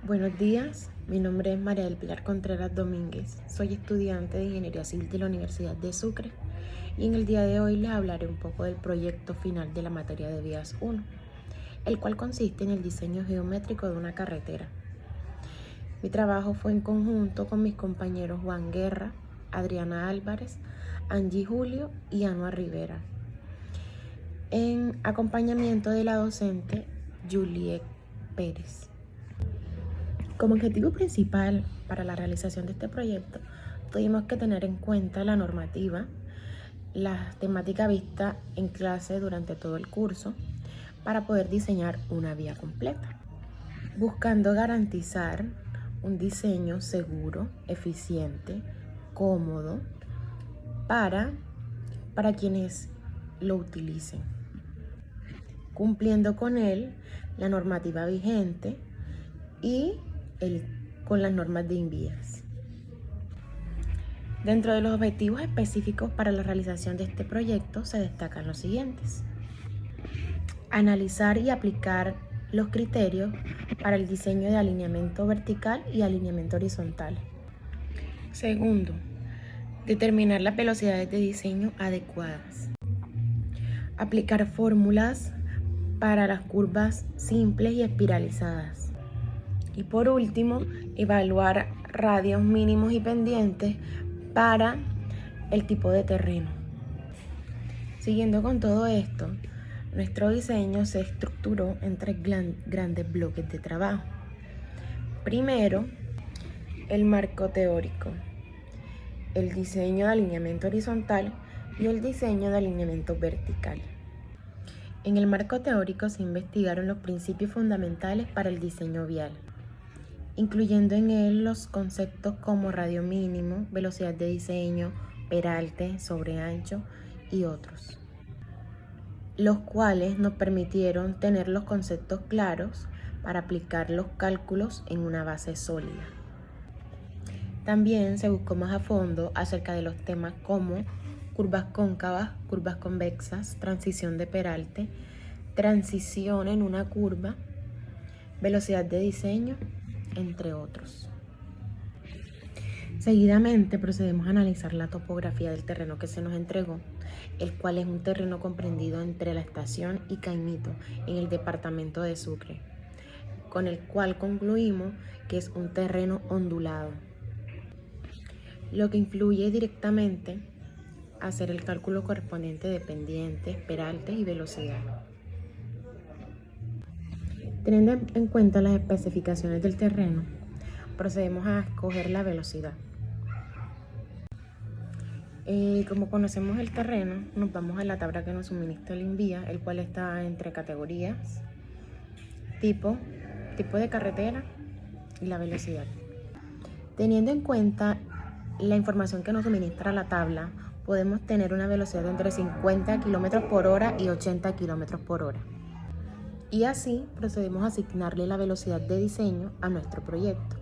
Buenos días, mi nombre es María del Pilar Contreras Domínguez, soy estudiante de Ingeniería Civil de la Universidad de Sucre y en el día de hoy les hablaré un poco del proyecto final de la materia de Vías 1, el cual consiste en el diseño geométrico de una carretera. Mi trabajo fue en conjunto con mis compañeros Juan Guerra, Adriana Álvarez, Angie Julio y Anua Rivera, en acompañamiento de la docente Juliet Pérez. Como objetivo principal para la realización de este proyecto, tuvimos que tener en cuenta la normativa, la temática vista en clase durante todo el curso, para poder diseñar una vía completa, buscando garantizar un diseño seguro, eficiente, cómodo para quienes lo utilicen, cumpliendo con él la normativa vigente y con las normas de INVIAS. Dentro de los objetivos específicos para la realización de este proyecto se destacan los siguientes: analizar y aplicar los criterios para el diseño de alineamiento vertical y alineamiento horizontal. Segundo, determinar las velocidades de diseño adecuadas. Aplicar fórmulas para las curvas simples y espiralizadas. Y por último, evaluar radios mínimos y pendientes para el tipo de terreno. Siguiendo con todo esto, nuestro diseño se estructuró en tres grandes bloques de trabajo. Primero, el marco teórico, el diseño de alineamiento horizontal y el diseño de alineamiento vertical. En el marco teórico se investigaron los principios fundamentales para el diseño vial, incluyendo en él los conceptos como radio mínimo, velocidad de diseño, peralte, sobreancho y otros, los cuales nos permitieron tener los conceptos claros para aplicar los cálculos en una base sólida. También se buscó más a fondo acerca de los temas como curvas cóncavas, curvas convexas, transición de peralte, transición en una curva, velocidad de diseño, entre otros. Seguidamente procedemos a analizar la topografía del terreno que se nos entregó, el cual es un terreno comprendido entre la estación y Caimito, en el departamento de Sucre, con el cual concluimos que es un terreno ondulado, lo que influye directamente a hacer el cálculo correspondiente de pendientes, peraltes y velocidad. Teniendo en cuenta las especificaciones del terreno, procedemos a escoger la velocidad. Como conocemos el terreno, nos vamos a la tabla que nos suministra el INVIA, el cual está entre categorías, tipo de carretera y la velocidad. Teniendo en cuenta la información que nos suministra la tabla, podemos tener una velocidad de entre 50 km por hora y 80 km por hora. Y así procedemos a asignarle la velocidad de diseño a nuestro proyecto.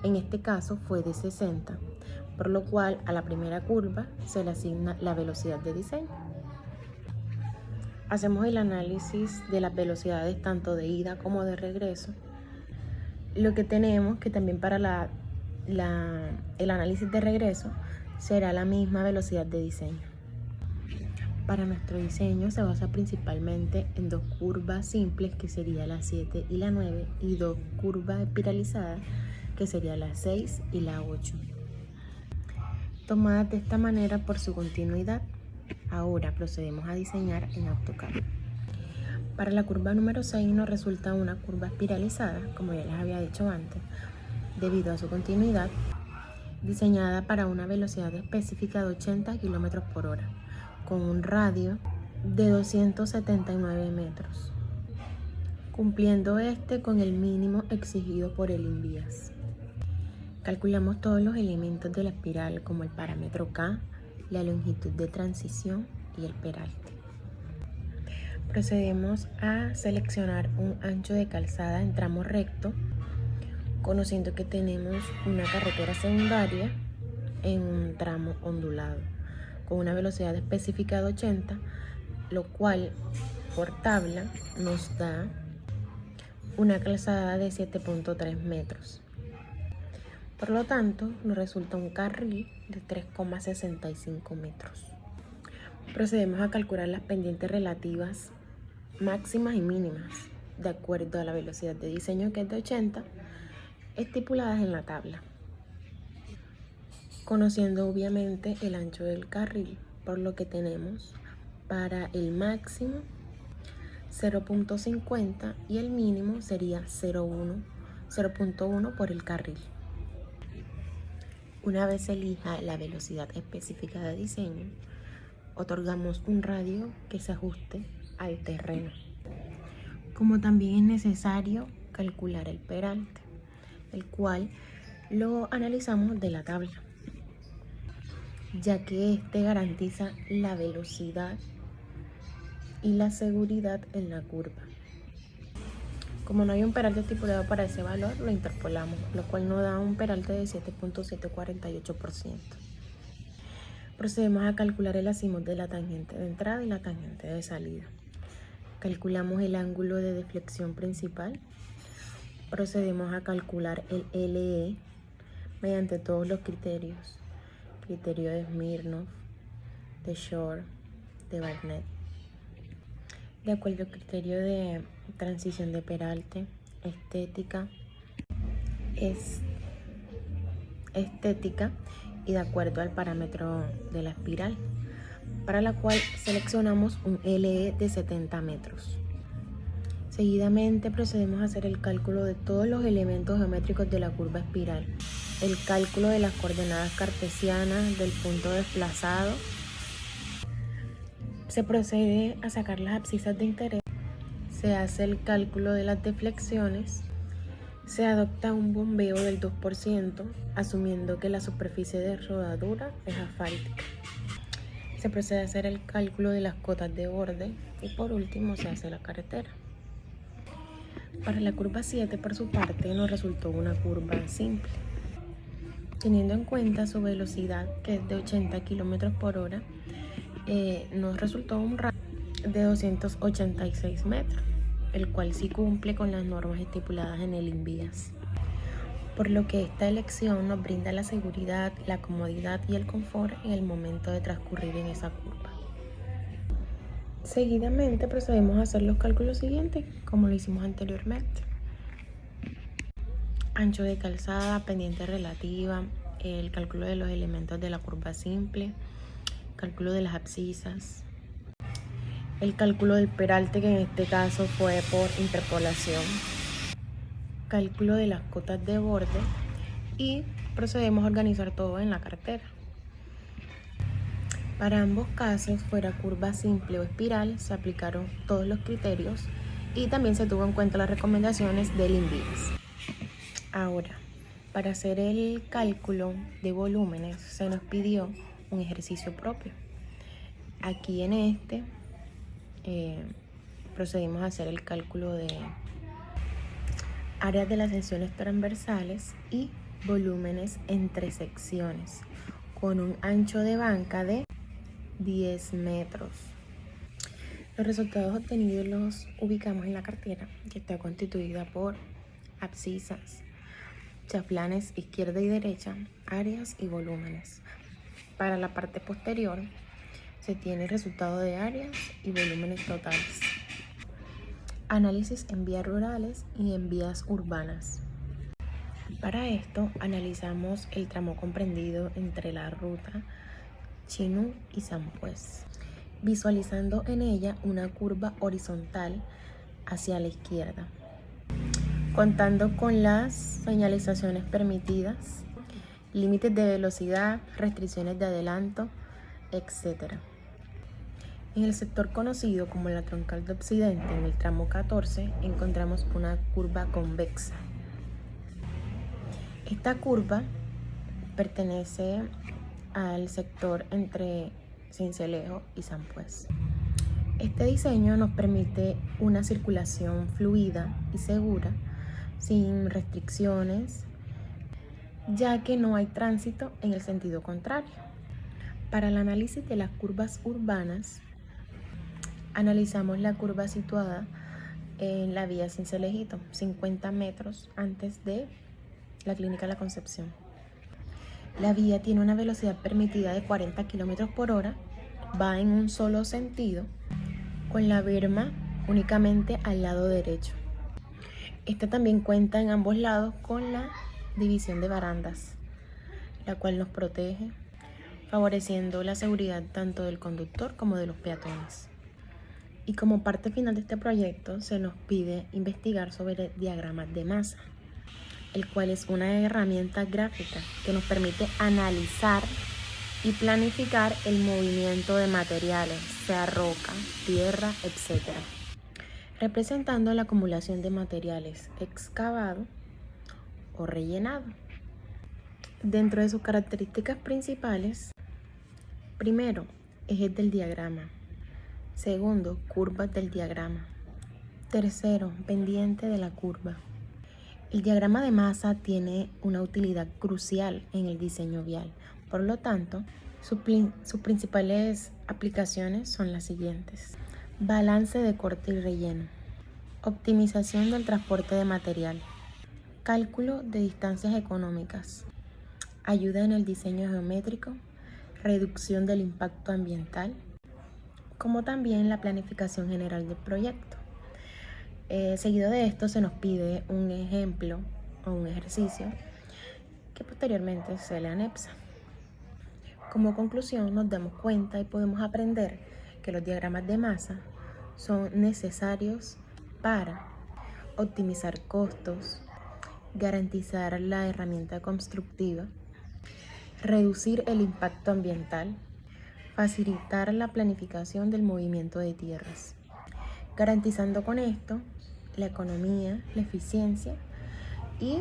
En este caso fue de 60, por lo cual a la primera curva se le asigna la velocidad de diseño. Hacemos el análisis de las velocidades tanto de ida como de regreso. Lo que tenemos que también para el análisis de regreso será la misma velocidad de diseño. Para nuestro diseño se basa principalmente en dos curvas simples, que sería la 7 y la 9, y dos curvas espiralizadas, que sería la 6 y la 8, tomadas de esta manera por su continuidad. Ahora procedemos a diseñar en AutoCAD. Para la curva número 6 nos resulta una curva espiralizada, como ya les había dicho antes, debido a su continuidad, diseñada para una velocidad específica de 80 km por hora, con un radio de 279 metros, cumpliendo con el mínimo exigido por el INVIAS. Calculamos todos los elementos de la espiral, como el parámetro K, la longitud de transición y el peralte. Procedemos a seleccionar un ancho de calzada en tramo recto, conociendo que tenemos una carretera secundaria en un tramo ondulado, con una velocidad específica de 80, lo cual por tabla nos da una calzada de 7.3 metros. Por lo tanto, nos resulta un carril de 3,65 metros. Procedemos a calcular las pendientes relativas máximas y mínimas, de acuerdo a la velocidad de diseño, que es de 80, estipuladas en la tabla, conociendo obviamente el ancho del carril, por lo que tenemos para el máximo 0.50 y el mínimo sería 0.1 por el carril. Una vez se elija la velocidad específica de diseño, otorgamos un radio que se ajuste al terreno. Como también es necesario calcular el peralte, el cual lo analizamos de la tabla, ya que este garantiza la velocidad y la seguridad en la curva. Como no hay un peralte estipulado para ese valor, lo interpolamos, lo cual nos da un peralte de 7.748%. Procedemos a calcular el azimut de la tangente de entrada y la tangente de salida. Calculamos el ángulo de deflexión principal. Procedemos a calcular el LE mediante todos los criterios. Criterio de Smirnov, de Shor, de Barnett. De acuerdo al criterio de transición de peralte, estética y de acuerdo al parámetro de la espiral, para la cual seleccionamos un LE de 70 metros. Seguidamente procedemos a hacer el cálculo de todos los elementos geométricos de la curva espiral, el cálculo de las coordenadas cartesianas, del punto desplazado. Se procede a sacar las abscisas de interés, se hace el cálculo de las deflexiones, se adopta un bombeo del 2%, asumiendo que la superficie de rodadura es asfáltica. Se procede a hacer el cálculo de las cotas de borde y por último se hace la carretera. Para la curva 7, por su parte, nos resultó una curva simple. Teniendo en cuenta su velocidad, que es de 80 km por hora, nos resultó un radio de 286 metros, el cual sí cumple con las normas estipuladas en el INVIAS, por lo que esta elección nos brinda la seguridad, la comodidad y el confort en el momento de transcurrir en esa curva. Seguidamente procedemos a hacer los cálculos siguientes, como lo hicimos anteriormente. Ancho de calzada, pendiente relativa, el cálculo de los elementos de la curva simple, cálculo de las abscisas, el cálculo del peralte, que en este caso fue por interpolación, cálculo de las cotas de borde y procedemos a organizar todo en la cartera. Para ambos casos, fuera curva simple o espiral, se aplicaron todos los criterios y también se tuvo en cuenta las recomendaciones del INVIAS. Ahora, para hacer el cálculo de volúmenes se nos pidió un ejercicio propio. Aquí en este procedimos a hacer el cálculo de áreas de las secciones transversales y volúmenes entre secciones, con un ancho de banca de 10 metros. Los resultados obtenidos los ubicamos en la cartera, que está constituida por abscisas, chaflanes izquierda y derecha, áreas y volúmenes. Para la parte posterior se tiene el resultado de áreas y volúmenes totales. Análisis en vías rurales y en vías urbanas. Para esto analizamos el tramo comprendido entre la ruta Chinú y Sampuez, visualizando en ella una curva horizontal hacia la izquierda, contando con las señalizaciones permitidas, límites de velocidad, restricciones de adelanto, etc. En el sector conocido como la troncal de Occidente, en el tramo 14, encontramos una curva convexa. Esta curva pertenece al sector entre Sincelejo y Sampuez. Este diseño nos permite una circulación fluida y segura, sin restricciones, ya que no hay tránsito en el sentido contrario. Para el análisis de las curvas urbanas, analizamos la curva situada en la vía Cincelejito, 50 metros antes de la Clínica La Concepción. La vía tiene una velocidad permitida de 40 km/h, va en un solo sentido, con la berma únicamente al lado derecho. Esta también cuenta en ambos lados con la división de barandas, la cual nos protege, favoreciendo la seguridad tanto del conductor como de los peatones. Y como parte final de este proyecto se nos pide investigar sobre diagramas de masa, el cual es una herramienta gráfica que nos permite analizar y planificar el movimiento de materiales, sea roca, tierra, etc., representando la acumulación de materiales excavado o rellenado. Dentro de sus características principales, primero, ejes del diagrama. Segundo, curvas del diagrama. Tercero, pendiente de la curva. El diagrama de masa tiene una utilidad crucial en el diseño vial. Por lo tanto, sus principales aplicaciones son las siguientes: balance de corte y relleno, optimización del transporte de material, cálculo de distancias económicas, ayuda en el diseño geométrico, reducción del impacto ambiental, como también la planificación general del proyecto. Seguido de esto se nos pide un ejemplo o un ejercicio que posteriormente se le anexa. Como conclusión, nos damos cuenta y podemos aprender que los diagramas de masa son necesarios para optimizar costos, garantizar la herramienta constructiva, reducir el impacto ambiental, facilitar la planificación del movimiento de tierras, garantizando con esto la economía, la eficiencia y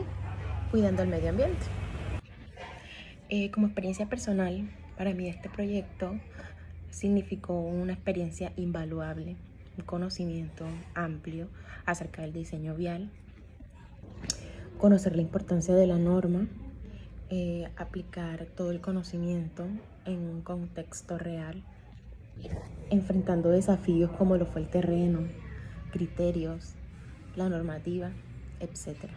cuidando el medio ambiente. Como experiencia personal, para mí este proyecto significó una experiencia invaluable, un conocimiento amplio acerca del diseño vial, conocer la importancia de la norma, aplicar todo el conocimiento en un contexto real, enfrentando desafíos como lo fue el terreno, criterios, la normativa, etc.